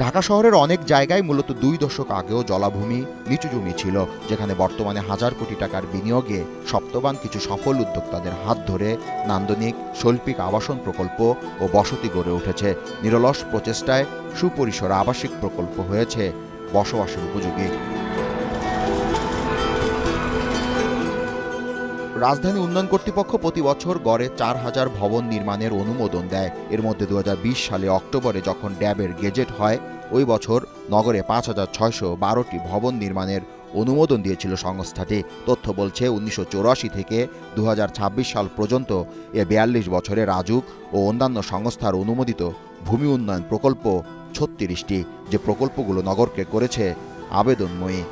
ঢাকা শহরের অনেক জায়গায় মূলত ২ দশক আগেও জলাভূমি, নিচু জমি ছিল, যেখানে বর্তমানে হাজার কোটি টাকার বিনিয়োগে স্বপ্নবান কিছু সফল উদ্যোক্তাদের হাত ধরে নান্দনিক শৈল্পিক আবাসন প্রকল্প ও বসতি গড়ে উঠেছে। নিরলস প্রচেষ্টায় সুপরিসর আবাসিক প্রকল্প হয়েছে বসবাসের উপযোগী। রাজধানী উন্নয়ন কর্তৃপক্ষ প্রতি বছর গড়ে ৪,০০০ ভবন নির্মাণের অনুমোদন দেয়। এর মধ্যে ২০২০ সালে অক্টোবরে যখন ড্যাবের গেজেট হয়, ওই বছর নগরে ৫,৬১২টি ভবন নির্মাণের অনুমোদন দিয়েছিল সংস্থাটি। তথ্য বলছে ১৯৮৪ থেকে ২০২৬ সাল পর্যন্ত এ ৪২ বছরে রাজুক ও অন্যান্য সংস্থার অনুমোদিত ভূমি উন্নয়ন প্রকল্প ৩৬টি, যে প্রকল্পগুলো নগরকে করেছে আবেদনময়ী।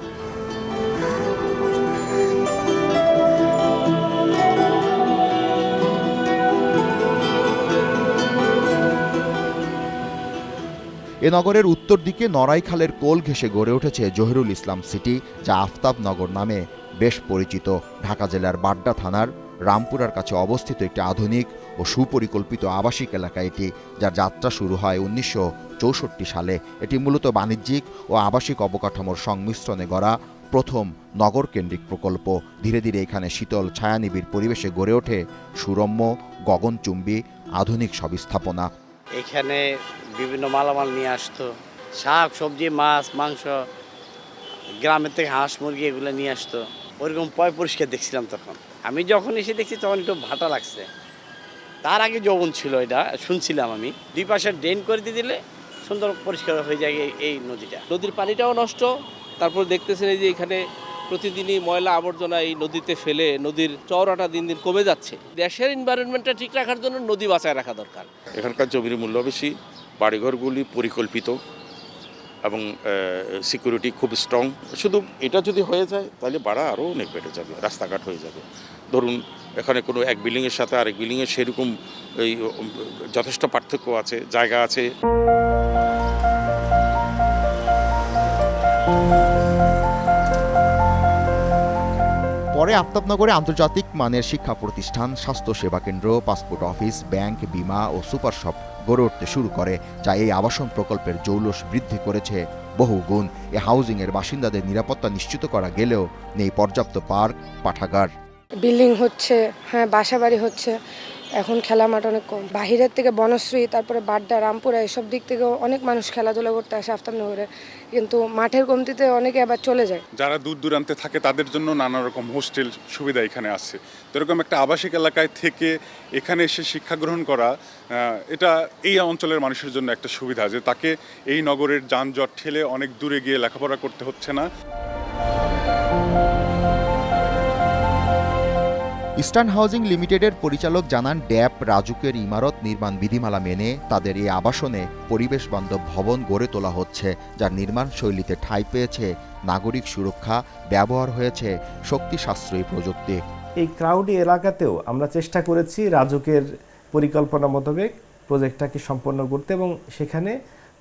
এ নগরের উত্তর দিকে নড়াই খালের কোল ঘেঁষে গড়ে উঠেছে জহিরুল ইসলাম সিটি, যা আফতাবনগর নামে বেশ পরিচিত। ঢাকা জেলার বাড্ডা থানার রামপুরার কাছে অবস্থিত একটি আধুনিক ও সুপরিকল্পিত আবাসিক এলাকা এটি, যার যাত্রা শুরু হয় ১৯৬৪ সালে। এটি মূলত বাণিজ্যিক ও আবাসিক অবকাঠামোর সংমিশ্রণে গড়া প্রথম নগরকেন্দ্রিক প্রকল্প। ধীরে ধীরে এখানে শীতল ছায়ানিবিড় পরিবেশে গড়ে ওঠে সুরম্য, গগনচুম্বী আধুনিক সব স্থাপনা। এখানে বিভিন্ন মালামাল নিয়ে আসতো, শাক সবজি, মাছ মাংস, গ্রামের থেকে হাঁস মুরগি এগুলো নিয়ে আসতো। ওইরকম পয় পরিষ্কার দেখছিলাম তখন। আমি যখন এসে দেখছি তখন একটু ভাটা লাগছে। তার আগে যৌবন ছিল, এটা শুনছিলাম আমি। দুই পাশে ড্রেন করে দিয়ে দিলে সুন্দর পরিষ্কার হয়ে যায় এই নদীটা। নদীর পানিটাও নষ্ট, তারপর দেখতেছেন এই যে এখানে প্রতিদিনই ময়লা আবর্জনা এই নদীতে ফেলে নদীর চওড়াটা দিন দিন কমে যাচ্ছে। দেশের এনভায়রনমেন্টটা ঠিক রাখার জন্য নদী বাঁচায় রাখা দরকার। এখানকার জমির মূল্য বেশি, বাড়িঘরগুলি পরিকল্পিত এবং সিকিউরিটি খুব স্ট্রং। শুধু এটা যদি হয়ে যায় তাহলে ভাড়া আরও অনেক বেড়ে যাবে, রাস্তাঘাট হয়ে যাবে। ধরুন এখানে কোনো এক বিল্ডিংয়ের সাথে আরেক বিল্ডিংয়ের সেরকম এই যথেষ্ট পার্থক্য আছে, জায়গা আছে। পরে আফতাবনগরে আন্তর্জাতিক মানের শিক্ষা প্রতিষ্ঠান, স্বাস্থ্যসেবা কেন্দ্র, পাসপোর্ট অফিস, ব্যাংক, বিমা ও সুপার শপ গড়ে উঠতে শুরু করে, যা এই আবাসন প্রকল্পের জৌলস বৃদ্ধি করেছে বহুগুণ। এ হাউজিংয়ের বাসিন্দাদের নিরাপত্তা নিশ্চিত করা গেলেও নেই পর্যাপ্ত পার্ক, পাঠাগার। বিল্ডিং হচ্ছে, হ্যাঁ বাসাবাড়ি হচ্ছে, এখন খেলা মাঠ অনেক কম। বাহিরের থেকে বনশ্রী, তারপরে বাড্ডা, রামপুরা এসব দিক থেকেও অনেক মানুষ খেলাধুলা করতে আসে আফতাবনগরে, কিন্তু মাঠের কমতিতে অনেকে আবার চলে যায়। যারা দূর দূরান্তে থাকে তাদের জন্য নানা রকম হোস্টেল সুবিধা এখানে আছে। তো এরকম একটা আবাসিক এলাকায় থেকে এখানে এসে শিক্ষা গ্রহণ করা, এটা এই অঞ্চলের মানুষের জন্য একটা সুবিধা, যে তাকে এই নগরের যানজট ঠেলে অনেক দূরে গিয়ে লেখাপড়া করতে হচ্ছে না। ইস্টার্ন হাউজিং লিমিটেডের পরিচালক জানান, ড্যাব রাজুকের ইমারত নির্মাণ বিধিমালা মেনে তাদের এই আবাসনে পরিবেশ বান্ধব ভবন গড়ে তোলা হচ্ছে, যার নির্মাণ শৈলীতে ঠাঁই পেয়েছে নাগরিক সুরক্ষা, ব্যবহার হয়েছে শক্তি সাশ্রয়ী প্রযুক্তি। এই ক্রাউডি এলাকাতেও আমরা চেষ্টা করেছি রাজুকের পরিকল্পনা মোতাবেক প্রজেক্টটাকে সম্পন্ন করতে, এবং সেখানে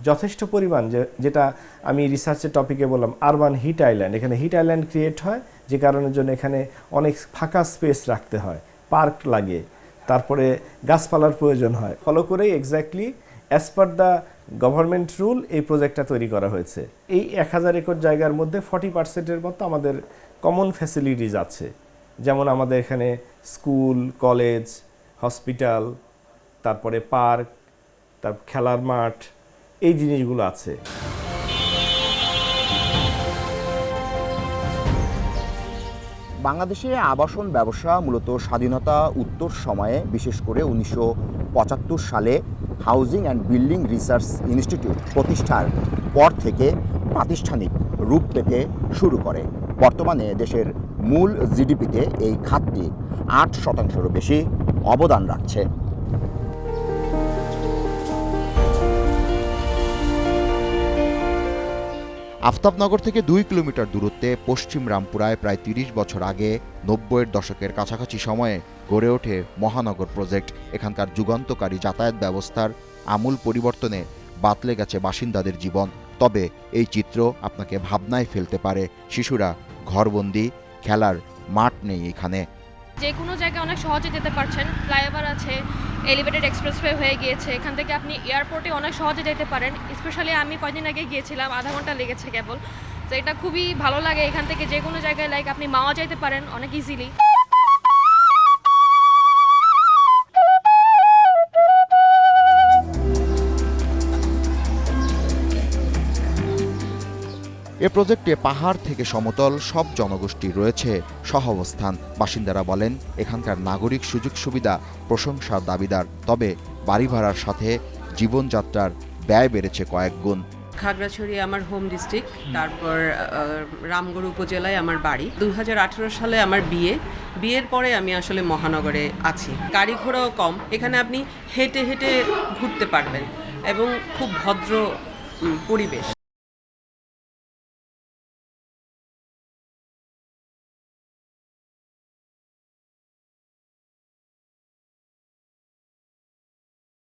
যথেষ্ট পরিমাণ, যেটা আমি রিসার্চের টপিকে বললাম, আরবান হিট আইল্যান্ড, এখানে হিট আইল্যান্ড ক্রিয়েট হয়, যে কারণের জন্য এখানে অনেক ফাঁকা স্পেস রাখতে হয়, পার্ক লাগে, তারপরে গাছপালার প্রয়োজন হয়। ফলো করেই exactly as per the government rule এই প্রজেক্টটা তৈরি করা হয়েছে। এই ১,০০০ একর জায়গার মধ্যে 40%-এর মতো আমাদের কমন ফ্যাসিলিটিস আছে, যেমন আমাদের এখানে স্কুল, কলেজ, হসপিটাল, তারপরে পার্ক, তারপর খেলার মাঠ, এই জিনিসগুলো আছে। বাংলাদেশে আবাসন ব্যবসা মূলত স্বাধীনতা উত্তর সময়ে, বিশেষ করে ১৯৭৫ সালে housing and building research institute প্রতিষ্ঠার পর থেকে প্রাতিষ্ঠানিক রূপ পেতে শুরু করে। বর্তমানে দেশের মূল জিডিপিতে এই খাতটি ৮%-এরও বেশি অবদান রাখছে। আফতাবনগর থেকে ২ কিলোমিটার দূরত্বে পশ্চিম রামপুরায় প্রায় ৩০ বছর আগে ৯০-এর দশকের কাছাকাছি সময়ে গড়ে ওঠে মহানগর প্রজেক্ট। এখানকার যুগান্তকারী যাতায়াত ব্যবস্থার আমূল পরিবর্তনে বাতলে গেছে বাসিন্দাদের জীবন। তবে এই চিত্র আপনাকে ভাবনায় ফেলতে পারে। শিশুরা ঘরবন্দি, খেলার মাঠ নেই এখানে। যে কোনো জায়গায় অনেক সহজে যেতে পারছেন, ফ্লাইওভার আছে, এলিভেটেড এক্সপ্রেসওয়ে হয়ে গিয়েছে, এখান থেকে আপনি এয়ারপোর্টে অনেক সহজে যেতে পারেন। স্পেশালি আমি কয়দিন আগে গিয়েছিলাম, আধা ঘন্টা লেগেছে কেবল। তো এটা খুবই ভালো লাগে, এখান থেকে যে কোনো জায়গায় লাইক আপনি মাওয়া যাইতে পারেন অনেক ইজিলি। এ প্রজেক্টে পাহাড় থেকে সমতল সব জনগোষ্ঠীর রয়েছে সহাবস্থান। বাসিন্দারা বলেন এখানকার নাগরিক সুযোগ সুবিধা প্রশংসার দাবিদার, তবে বাড়ি ভাড়ার সাথে জীবনযাত্রার ব্যয় বেড়েছে কয়েক গুণ। খাগড়াছড়ি আমার হোম ডিস্ট্রিক্ট, তারপর রামগড় উপজেলায় আমার বাড়ি। 2018 সালে আমার বিয়ের পরে আমি আসলে মহানগরে আছি। গাড়ি ঘোড়াও কম, এখানে আপনি হেঁটে হেঁটে ঘুরতে পারবেন এবং খুব ভদ্র পরিবেশ।